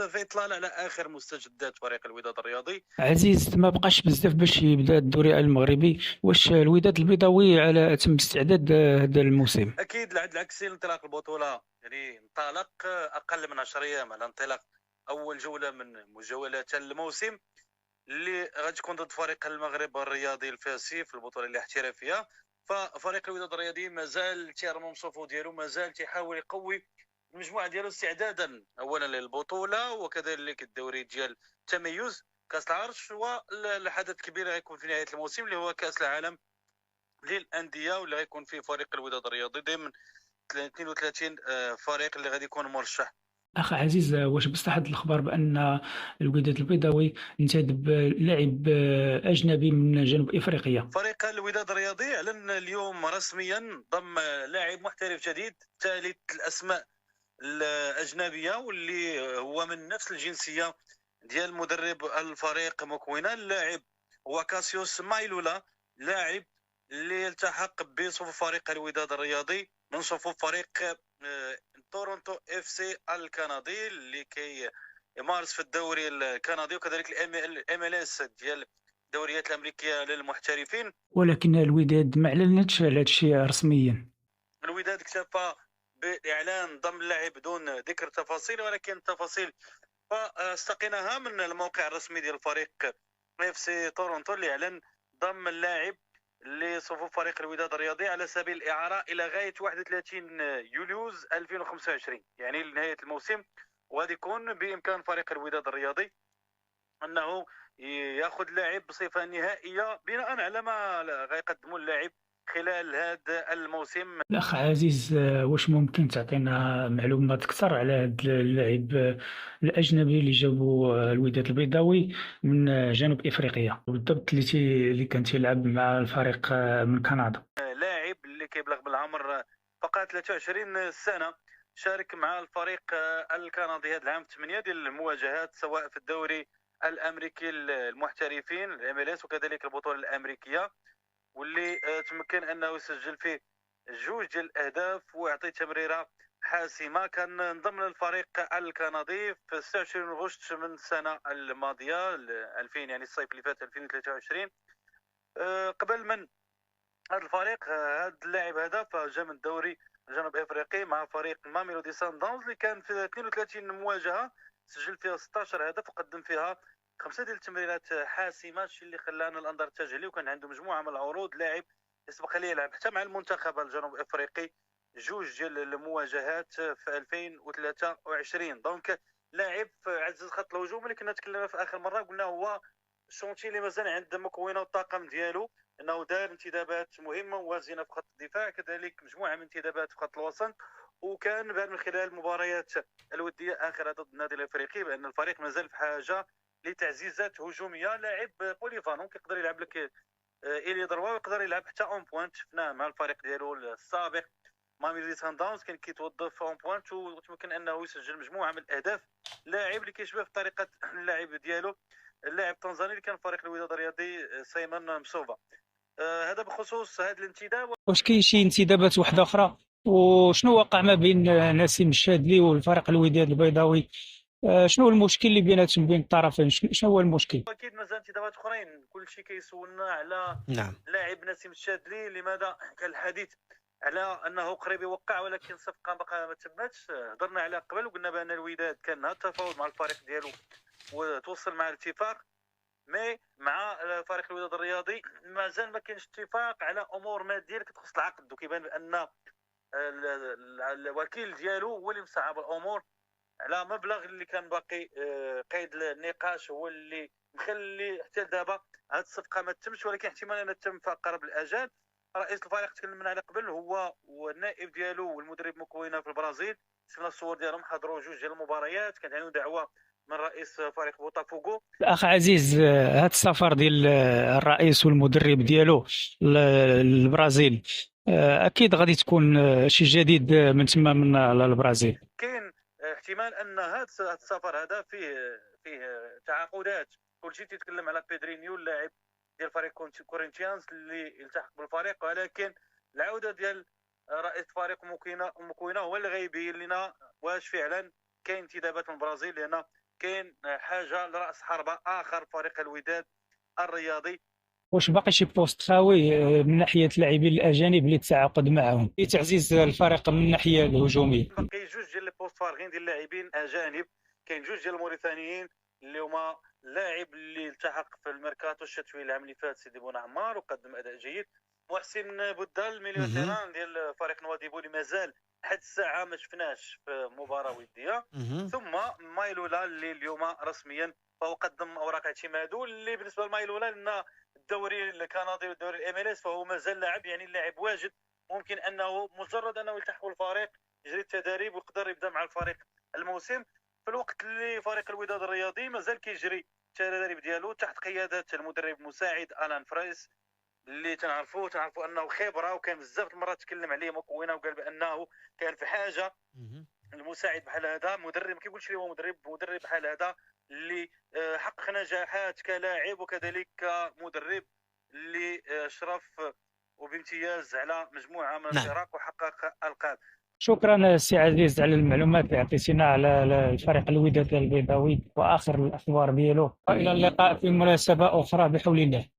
في إطلال على آخر مستجدات فريق الوداد الرياضي. عزيز، ما بقاش بزاف باش يبدا الدوري المغربي. واش الوداد البيضاوي على تم استعداد هذا الموسم؟ أكيد العكس انطلاق البطولة يعني انطلق أقل من 10 أيام على انطلاق أول جولة من مجولات الموسم اللي غادي تكون ضد فريق المغرب الرياضي الفاسي في البطولة الاحترافية. ففريق الوداد الرياضي مازال تيرمم الصفو ديالو، مازال تيحاول يقوي المجموعة ديالو استعدادا أولا للبطولة وكذلك الدوري ديال التميز كأس العرش والحدث الكبير غيكون في نهاية الموسم اللي هو كأس العالم للأندية، واللي غيكون فيه فريق الوداد الرياضي ضمن 32 فريق اللي غادي يكون مرشح. اخ عزيز، واش بصح هاد الاخبار بان الوداد البيضاوي انتدب لاعب اجنبي من جنوب افريقيا؟ فريق الوداد الرياضي اعلن اليوم رسميا ضم لاعب محترف جديد ثالث الاسماء الاجنبيه، واللي هو من نفس الجنسيه ديال مدرب الفريق مكوينه. اللاعب هو كاسيوس مايلولا، لاعب اللي التحق بصفوف فريق الوداد الرياضي من صفوف فريق تورونتو اف سي الكندي اللي يمارس في الدوري الكندي، وكذلك الام ال اس ديال الدوريات الامريكيه للمحترفين. ولكن الوداد ما اعلنتش على هذا الشيء رسميا. الوداد اكتفى باعلان ضم اللاعب بدون ذكر تفاصيل، ولكن التفاصيل فاستقيناها من الموقع الرسمي ديال الفريق اف سي تورونتو اللي اعلن ضم اللاعب لصفوف فريق الوداد الرياضي على سبيل الاعاره الى غايه 31 يوليوز 2025، يعني لنهايه الموسم. وغادي يكون بامكان فريق الوداد الرياضي انه ياخذ لاعب بصفه نهائيه بناء على ما غيقدموا اللاعب خلال هذا الموسم. الأخ عزيز، واش ممكن تعطينا معلومات أكثر على هذا اللاعب الأجنبي اللي جابوا الوداد البيضاوي من جنوب إفريقيا بالضبط، اللي كان تيلعب مع الفريق من كندا؟ لاعب اللي كيبلغ بالعمر فقط 23 سنه، شارك مع الفريق الكندي هذا العام 8 ديال المواجهات سواء في الدوري الامريكي المحترفين الام ال اس وكذلك البطوله الامريكيه، واللي تمكن انه يسجل فيه جوج ديال الاهداف ويعطي تمريره حاسمه. كان انضم للفريق الكندي في 26 غشت من السنه الماضيه 2000، يعني الصيف اللي فات 2023. قبل من هذا الفريق هذا اللاعب هذا فجاء من الدوري الجنوب افريقي مع فريق ماميلودي سان داونز اللي كان في 32 مواجهه سجل فيها 16 هدف وقدم فيها 5 ديال التمريرات حاسمه، الشيء اللي خلانا الانظار تتجه ليه. وكان عنده مجموعه من العروض، لاعب يسبق ليه يلعب حتى مع المنتخب الجنوب افريقي جوج ديال المواجهات في 2023. دونك لاعب عزز خط الهجوم اللي كنا تكلمنا في اخر مره قلنا هو الشونتي اللي مازال عند مكونه والطاقم ديالو، انه دار انتدابات مهمه ووازنه في خط الدفاع، كذلك مجموعه من انتدابات في خط الوسط. وكان بان من خلال المباريات الوديه اخرها ضد النادي الافريقي بان الفريق مازال في حاجه لتعزيزات هجوميه. لاعب بوليفانون كيقدر يلعب لك الي دروا، ويقدر يلعب حتى اون بوينت، شفناه مع الفريق ديالو السابق ماميلودي سان داونز كان كيتوظف اون بوينت وتمكن انه يسجل مجموعه من الاهداف. لاعب اللي كيشبه في طريقه اللعب ديالو اللاعب التنزاني اللي كان فريق الوداد الرياضي سيمون مسوفا. هذا بخصوص هذا الانتداب. واش كاين شي انتدابات واحدة أخرى؟ وشنو وقع ما بين نسيم الشاذلي والفريق الوداد البيضاوي؟ شنو هو المشكل اللي بيناتهم بين الطرفين؟ شنو هو المشكل؟ اكيد مازال انتدابات اخرين، كل شيء كيسولنا على نعم. لاعب نسيم الشاذلي. لماذا كان الحديث على انه قريب يوقع ولكن الصفقه باقا ما تماتش؟ هضرنا على قبل وقلنا بان الوداد كان نهار التفاوض مع الفريق ديالو وتوصل مع الاتفاق، مي مع فريق الوداد الرياضي مازال ما كاينش اتفاق على امور ماديه اللي كتخص العقد. وكيبان بان الوكيل ديالو هو اللي مصعب الامور على مبلغ اللي كان باقي قيد النقاش، هو اللي مخلي حتى دابا هذه الصفقه ما تتمش، ولكن احتمال انها تتم في اقرب الاجال. رئيس الفريق تكلمنا على قبل هو والنائب ديالو والمدرب مكوينه في البرازيل، شفنا الصور ديالهم حضروا جوج ديال المباريات، كانت عندهم دعوه من رئيس فريق بوتافوغو. الأخ عزيز، هذا السفر ديال الرئيس والمدرب ديالو للبرازيل، أكيد غادي تكون شي جديد من تما من البرازيل. كاين احتمال ان هذا السفر هذا فيه تعاقدات. كل شيء تيتكلم على بيدرينيو اللاعب ديال فريق كورينتيانز اللي يلتحق بالفريق، ولكن العوده ديال رئيس فريق مكوينه هو اللي غيبين لنا واش فعلا كاين انتدابات من البرازيل، لان كاين حاجه لراس حربه اخر فريق الوداد الرياضي. واش باقي شي بوست خاوي من ناحية اللاعبين الأجانب اللي تعاقد معهم لتعزيز الفريق من الناحية الهجومية؟ باقي جوج ديال لي بوست فارغين ديال اللاعبين اجانب. كاين جوج ديال الموريتانيين اللي هما لاعب اللي التحق في الميركاتو الشتوي العام اللي فات سيدي بونعمار وقدم اداء جيد، محسن بودال ميليو مهم. تيران ديال فريق نواديبو اللي مازال لحد الساعه ما شفناش في مباراه وديه، مهم. ثم مايلولا اللي اليوم رسميا فهو قدم اوراق اعتماده. اللي بالنسبه لمايلولا لان الدوري الكندي والدوري الام ال اس فهو مازال لاعب، يعني اللاعب واجد، ممكن انه مجرد انه يلتحق بالفريق يجري التدريب ويقدر يبدا مع الفريق الموسم، في الوقت اللي فريق الوداد الرياضي مازال كيجري التدريب ديالو تحت قياده المدرب المساعد الان فرايس، اللي تنعرفوا انه خبره، وكان بزاف المرات تكلم عليه مكونه وقال بانه كان في حاجه مهم. المساعد بحال هذا، مدرب ما كيقولش لي هو مدرب بحال هذا اللي حقق نجاحات كلاعب وكذلك كمدرب، اللي شرف وبامتياز على مجموعه من نعم. الفرق وحقق القاب. شكرا سي عزيز على المعلومات اللي عطيتينا على الفريق الوداد البيضاوي وآخر الأخبار ديالو، وإلى اللقاء في مناسبة أخرى بحول الله.